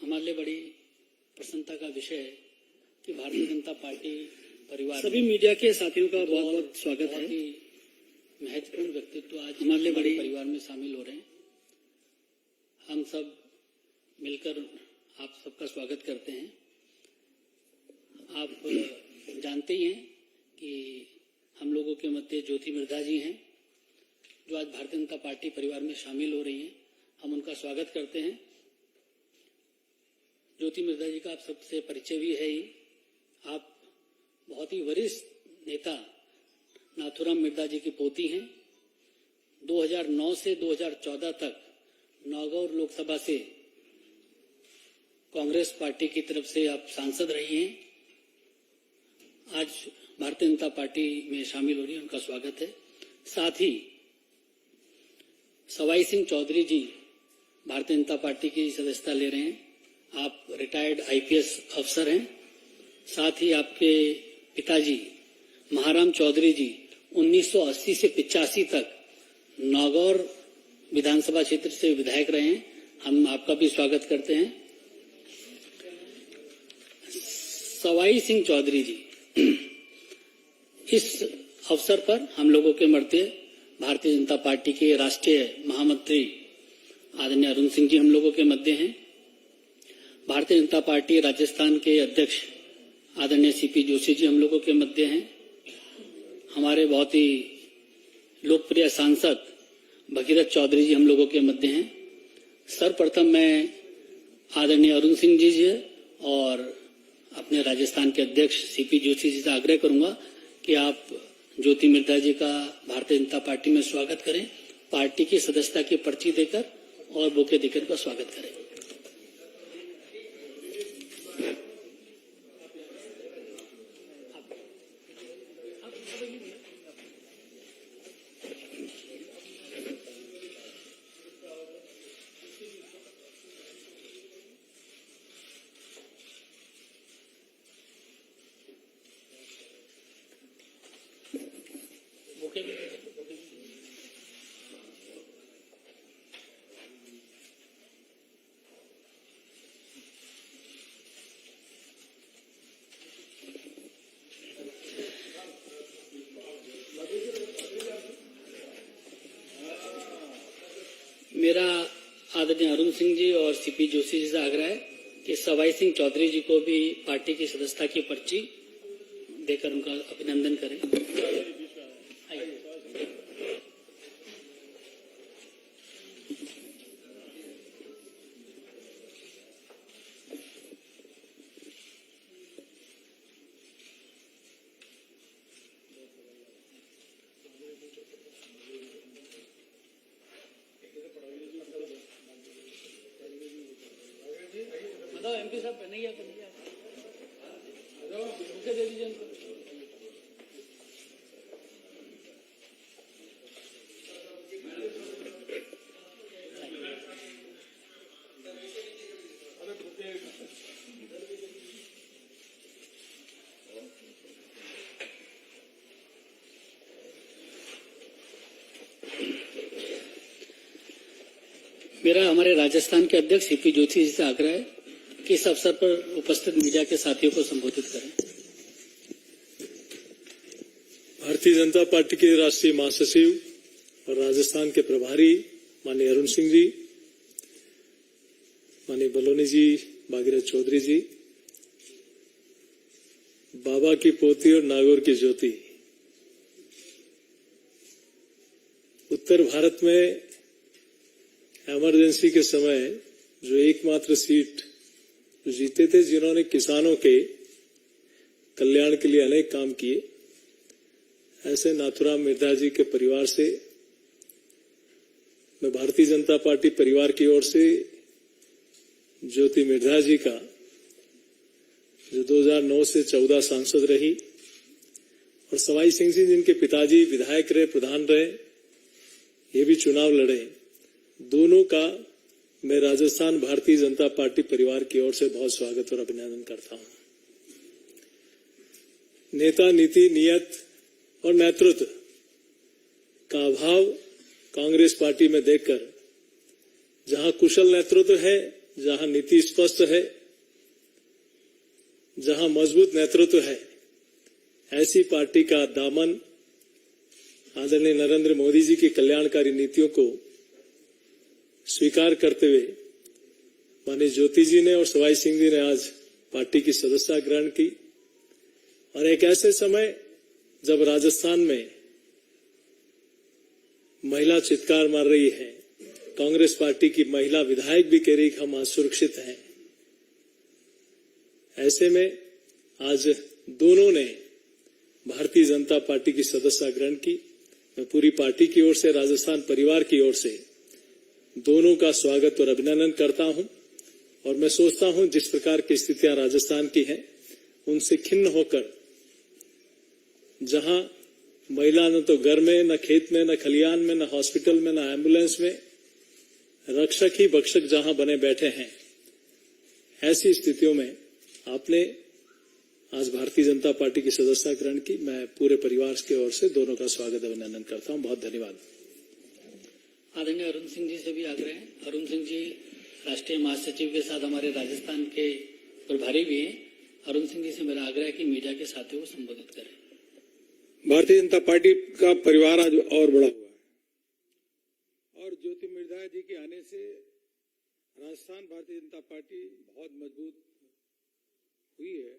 हमारे लिए बड़ी प्रसन्नता का विषय है कि भारतीय जनता पार्टी परिवार सभी मीडिया के साथियों का बहुत बहुत स्वागत है। महत्वपूर्ण व्यक्तित्व आज हमारे लिए बड़े परिवार में शामिल हो रहे हैं। हम सब मिलकर आप सबका स्वागत करते हैं। आप जानते ही हैं कि हम लोगों के मध्य ज्योति मिर्धा जी हैं, जो आज भारतीय जनता पार्टी परिवार में शामिल हो रही हैं। हम उनका स्वागत करते हैं। ज्योति मिर्धा जी का आप सबसे परिचय भी है ही। आप बहुत ही वरिष्ठ नेता नाथूराम मिर्धा जी की पोती हैं। 2009 से 2014 तक नागौर लोकसभा से कांग्रेस पार्टी की तरफ से आप सांसद रही हैं। आज भारतीय जनता पार्टी में शामिल हो रही है, उनका स्वागत है। साथ ही सवाई सिंह चौधरी जी भारतीय जनता पार्टी की सदस्यता ले रहे हैं। आप रिटायर्ड आईपीएस अफसर हैं। साथ ही आपके पिताजी महाराम चौधरी जी 1980 से 85 तक नागौर विधानसभा क्षेत्र से विधायक रहे हैं। हम आपका भी स्वागत करते हैं। सवाई सिंह चौधरी जी, इस अवसर पर हम लोगों के मध्य भारतीय जनता पार्टी के राष्ट्रीय महामंत्री आदरणीय अरुण सिंह जी हम लोगों के मध्य हैं। भारतीय जनता पार्टी राजस्थान के अध्यक्ष आदरणीय सीपी जोशी जी हम लोगों के मध्य हैं। हमारे बहुत ही लोकप्रिय सांसद भगीरथ चौधरी जी हम लोगों के मध्य हैं। सर्वप्रथम मैं आदरणीय अरुण सिंह जी और अपने राजस्थान के अध्यक्ष सीपी जोशी जी से आग्रह करूंगा कि आप ज्योति मिर्धा जी का भारतीय जनता पार्टी में स्वागत करें। पार्टी की सदस्यता की पर्ची देकर और बुके देकर का स्वागत करें। मेरा आदरणीय अरुण सिंह जी और सीपी जोशी जी से आग्रह है कि सवाई सिंह चौधरी जी को भी पार्टी की सदस्यता की पर्ची देकर उनका अभिनंदन करें। एमपी साहब नहीं आते दे दीजिए उनको। मेरा हमारे राजस्थान के अध्यक्ष सीपी जोशी जी से आग्रह है कि इस अवसर पर उपस्थित मीडिया के साथियों को संबोधित करें। भारतीय जनता पार्टी के राष्ट्रीय महासचिव और राजस्थान के प्रभारी माननीय अरुण सिंह जी, माननीय बलोनी जी, भागीरथ चौधरी जी, बाबा की पोती और नागौर की ज्योति, उत्तर भारत में इमरजेंसी के समय जो एकमात्र सीट जीते थे, जिन्होंने किसानों के कल्याण के लिए अनेक काम किए, ऐसे नाथूराम मिर्धा जी के परिवार से मैं भारतीय जनता पार्टी परिवार की ओर से ज्योति मिर्धा जी का, जो 2009 से 14 सांसद रही, और सवाई सिंह जी जिनके पिताजी विधायक रहे, प्रधान रहे, ये भी चुनाव लड़े, दोनों का मैं राजस्थान भारतीय जनता पार्टी परिवार की ओर से बहुत स्वागत और अभिनंदन करता हूं। नेता, नीति, नियत और नेतृत्व का अभाव कांग्रेस पार्टी में देखकर जहां कुशल नेतृत्व है जहां नीति स्पष्ट है, जहां मजबूत नेतृत्व है, ऐसी पार्टी का दामन आदरणीय नरेंद्र मोदी जी की कल्याणकारी नीतियों को स्वीकार करते हुए माननीय ज्योति जी ने और सवाई सिंह जी ने आज पार्टी की सदस्यता ग्रहण की। और एक ऐसे समय जब राजस्थान में महिला चित्कार मार रही है, कांग्रेस पार्टी की महिला विधायक भी कह रही कि हम असुरक्षित हैं, ऐसे में आज दोनों ने भारतीय जनता पार्टी की सदस्यता ग्रहण की। मैं पूरी पार्टी की ओर से, राजस्थान परिवार की ओर से दोनों का स्वागत और अभिनंदन करता हूं। और मैं सोचता हूं जिस प्रकार की स्थितियां राजस्थान की हैं, उनसे खिन्न होकर जहां महिला न तो घर में, न खेत में, न खलियान में, न हॉस्पिटल में, न एम्बुलेंस में, रक्षक ही भक्षक जहां बने बैठे हैं, ऐसी स्थितियों में आपने आज भारतीय जनता पार्टी की सदस्यता ग्रहण की। मैं पूरे परिवार की ओर से दोनों का स्वागत अभिनंदन करता हूं। बहुत धन्यवाद। आदरणीय अरुण सिंह जी से भी आग्रह है। अरुण सिंह जी राष्ट्रीय महासचिव के साथ हमारे राजस्थान के प्रभारी भी हैं। अरुण सिंह जी से मेरा आग्रह है कि मीडिया के साथियों को संबोधित करें। भारतीय जनता पार्टी का परिवार आज और बड़ा हुआ है और ज्योति मिर्धा जी के आने से राजस्थान भारतीय जनता पार्टी बहुत मजबूत हुई है।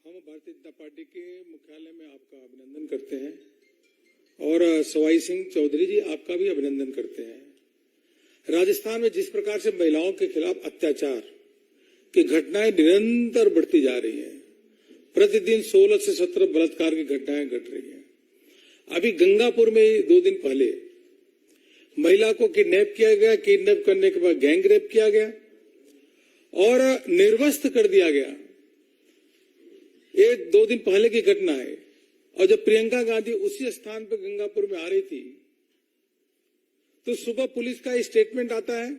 हम भारतीय जनता पार्टी के मुख्यालय में आपका अभिनंदन करते हैं और सवाई सिंह चौधरी जी आपका भी अभिनंदन करते हैं। राजस्थान में जिस प्रकार से महिलाओं के खिलाफ अत्याचार की घटनाएं निरंतर बढ़ती जा रही हैं, प्रतिदिन 16 से 17 बलात्कार की घटनाएं घट रही हैं। अभी गंगापुर में 2 दिन पहले महिला को किडनैप किया गया, किडनैप करने के बाद गैंग रेप किया गया और निर्वस्त्र कर दिया गया। ये 2 दिन पहले की घटना है। और जब प्रियंका गांधी उसी स्थान पर गंगापुर में आ रही थी तो सुबह पुलिस का स्टेटमेंट आता है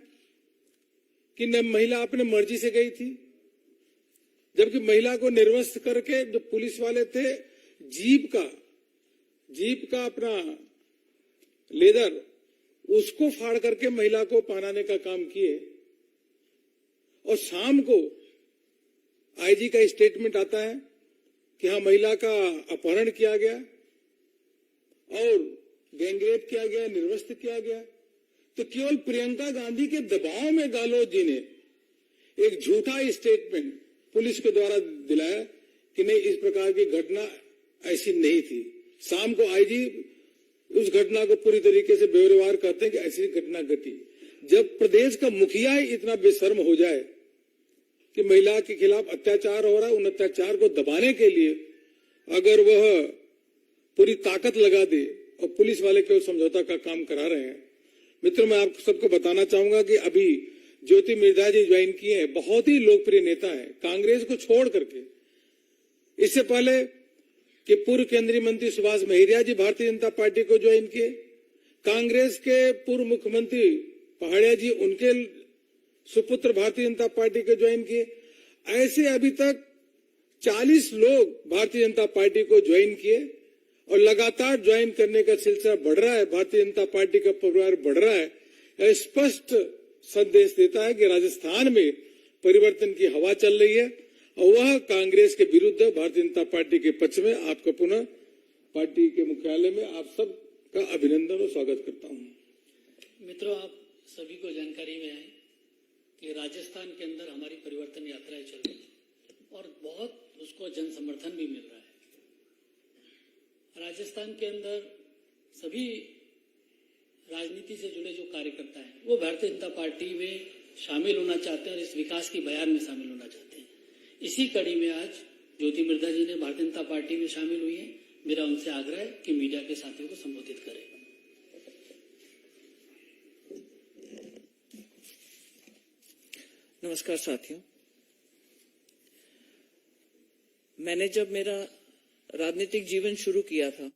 कि महिला अपने मर्जी से गई थी, जबकि महिला को निर्वस्त्र करके जो पुलिस वाले थे जीप का अपना लेदर उसको फाड़ करके महिला को पहनाने का काम किए। और शाम को आईजी का स्टेटमेंट आता है कि हाँ महिला का अपहरण किया गया और गैंगरेप किया गया, निर्वस्त्र किया गया। तो केवल प्रियंका गांधी के दबाव में गहलोत जी ने एक झूठा स्टेटमेंट पुलिस के द्वारा दिलाया कि नहीं, इस प्रकार की घटना ऐसी नहीं थी। शाम को आईजी उस घटना को पूरी तरीके से बेवरवार करते हैं कि ऐसी घटना घटी। जब प्रदेश का मुखिया ही इतना बेशर्म हो जाए कि महिला के खिलाफ अत्याचार हो रहा है, उन अत्याचार को दबाने के लिए अगर वह पूरी ताकत लगा दे और पुलिस वाले केवल समझौता का काम करा रहे हैं। मित्रों, मैं आप सबको बताना चाहूंगा कि अभी ज्योति मिर्धा जी ज्वाइन किए हैं, बहुत ही लोकप्रिय नेता है कांग्रेस को छोड़ करके। इससे पहले कि पूर्व केंद्रीय मंत्री सुभाष महरिया जी भारतीय जनता पार्टी को ज्वाइन किए, कांग्रेस के पूर्व मुख्यमंत्री पहाड़िया जी उनके सुपुत्र भारतीय जनता पार्टी को ज्वाइन किए। ऐसे अभी तक 40 लोग भारतीय जनता पार्टी को ज्वाइन किए और लगातार ज्वाइन करने का सिलसिला बढ़ रहा है। भारतीय जनता पार्टी का परिवार बढ़ रहा है। स्पष्ट संदेश देता है कि राजस्थान में परिवर्तन की हवा चल रही है और वह कांग्रेस के विरुद्ध भारतीय जनता पार्टी के पक्ष में। आपका पुनः पार्टी के मुख्यालय में आप सब का अभिनंदन और स्वागत करता हूं। मित्रों, आप सभी को जानकारी में है कि राजस्थान के अंदर हमारी परिवर्तन यात्राएं चल रही है और बहुत उसको जन समर्थन भी मिल रहा है। राजस्थान के अंदर सभी राजनीति से जुड़े जो कार्यकर्ता हैं वो भारतीय जनता पार्टी में शामिल होना चाहते हैं और इस विकास की बयान में शामिल होना चाहते हैं। इसी कड़ी में आज ज्योति मिर्धा जी ने भारतीय जनता पार्टी में शामिल हुई है। मेरा उनसे आग्रह है कि मीडिया के साथियों को संबोधित करें। नमस्कार साथियों, मैंने जब मेरा राजनीतिक जीवन शुरू किया था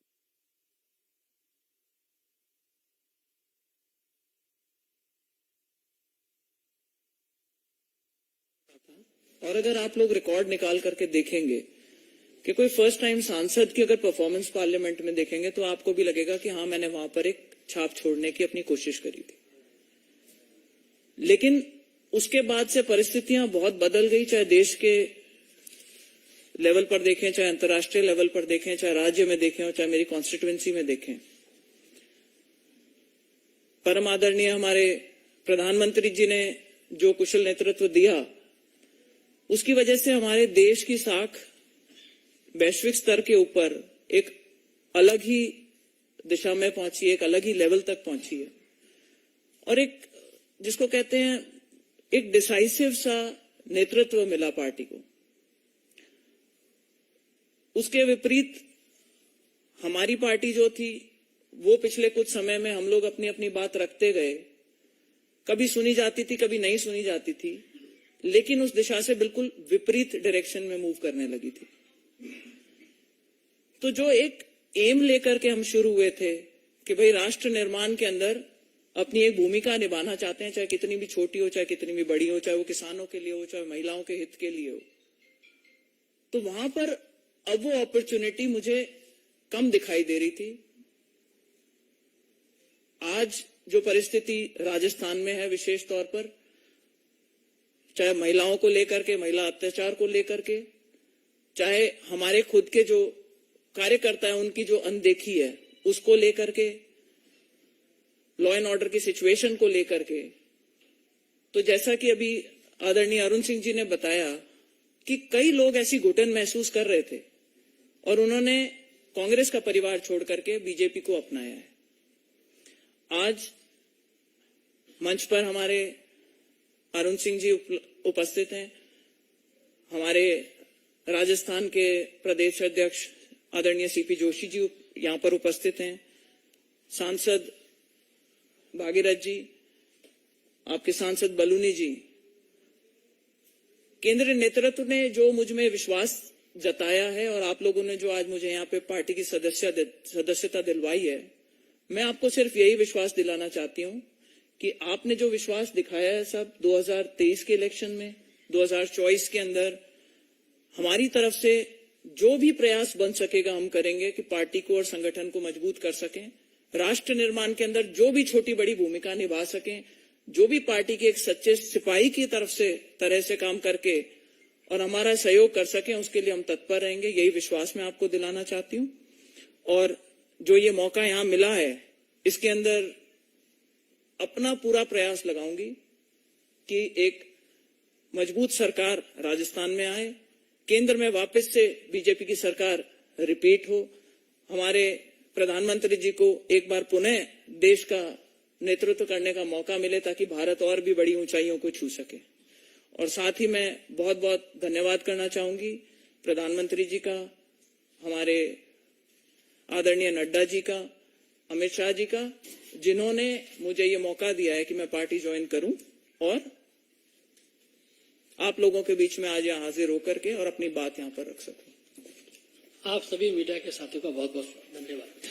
और अगर आप लोग रिकॉर्ड निकाल करके देखेंगे कि कोई फर्स्ट टाइम सांसद की अगर परफॉर्मेंस पार्लियामेंट में देखेंगे तो आपको भी लगेगा कि हाँ, मैंने वहां पर एक छाप छोड़ने की अपनी कोशिश करी थी। लेकिन उसके बाद से परिस्थितियां बहुत बदल गई, चाहे देश के लेवल पर देखें, चाहे अंतर्राष्ट्रीय लेवल पर देखें, चाहे राज्य में देखें और चाहे मेरी कॉन्स्टिट्यूएंसी में देखें। परम आदरणीय हमारे प्रधानमंत्री जी ने जो कुशल नेतृत्व दिया, उसकी वजह से हमारे देश की साख वैश्विक स्तर के ऊपर एक अलग ही दिशा में पहुंची है, एक अलग ही लेवल तक पहुंची है, और एक जिसको कहते हैं एक डिसाइसिव सा नेतृत्व मिला पार्टी को। उसके विपरीत हमारी पार्टी जो थी वो पिछले कुछ समय में हम लोग अपनी अपनी बात रखते गए, कभी सुनी जाती थी, कभी नहीं सुनी जाती थी, लेकिन उस दिशा से बिल्कुल विपरीत डायरेक्शन में मूव करने लगी थी। तो जो एक एम लेकर के हम शुरू हुए थे कि भाई राष्ट्र निर्माण के अंदर अपनी एक भूमिका निभाना चाहते हैं, चाहे कितनी भी छोटी हो, चाहे कितनी भी बड़ी हो, चाहे वो किसानों के लिए हो, चाहे महिलाओं के हित के लिए हो, तो वहां पर अब वो अपॉर्चुनिटी मुझे कम दिखाई दे रही थी। आज जो परिस्थिति राजस्थान में है, विशेष तौर पर चाहे महिलाओं को लेकर के, महिला अत्याचार को लेकर के, चाहे हमारे खुद के जो कार्यकर्ता है उनकी जो अनदेखी है उसको लेकर के, लॉ एंड ऑर्डर की सिचुएशन को लेकर के, तो जैसा कि अभी आदरणीय अरुण सिंह जी ने बताया कि कई लोग ऐसी घुटन महसूस कर रहे थे और उन्होंने कांग्रेस का परिवार छोड़ करके बीजेपी को अपनाया है। आज मंच पर हमारे अरुण सिंह जी उपस्थित हैं, हमारे राजस्थान के प्रदेश अध्यक्ष आदरणीय सीपी जोशी जी यहां पर उपस्थित हैं, सांसद भागीरथ जी, आपके सांसद बलूनी जी। केंद्रीय नेतृत्व ने जो मुझ में विश्वास जताया है और आप लोगों ने जो आज मुझे यहाँ पे पार्टी की सदस्यता दिलवाई है, मैं आपको सिर्फ यही विश्वास दिलाना चाहती हूँ कि आपने जो विश्वास दिखाया है सब 2023 के इलेक्शन में, 2024 के अंदर हमारी तरफ से जो भी प्रयास बन सकेगा हम करेंगे कि पार्टी को और संगठन को मजबूत कर सकें, राष्ट्र निर्माण के अंदर जो भी छोटी बड़ी भूमिका निभा सकें, जो भी पार्टी के एक सच्चे सिपाही की तरह से काम करके और हमारा सहयोग कर सकें, उसके लिए हम तत्पर रहेंगे। यही विश्वास मैं आपको दिलाना चाहती हूँ। और जो ये मौका यहाँ मिला है, इसके अंदर अपना पूरा प्रयास लगाऊंगी कि एक मजबूत सरकार राजस्थान में आए, केंद्र में वापस से बीजेपी की सरकार रिपीट हो, हमारे प्रधानमंत्री जी को एक बार पुनः देश का नेतृत्व करने का मौका मिले ताकि भारत और भी बड़ी ऊंचाइयों को छू सके। और साथ ही मैं बहुत बहुत धन्यवाद करना चाहूंगी प्रधानमंत्री जी का, हमारे आदरणीय नड्डा जी का, अमित शाह जी का, जिन्होंने मुझे ये मौका दिया है कि मैं पार्टी ज्वाइन करूं और आप लोगों के बीच में आज यहाँ हाजिर होकर के और अपनी बात यहाँ पर रख सकूं। आप सभी मीडिया के साथियों का बहुत बहुत धन्यवाद।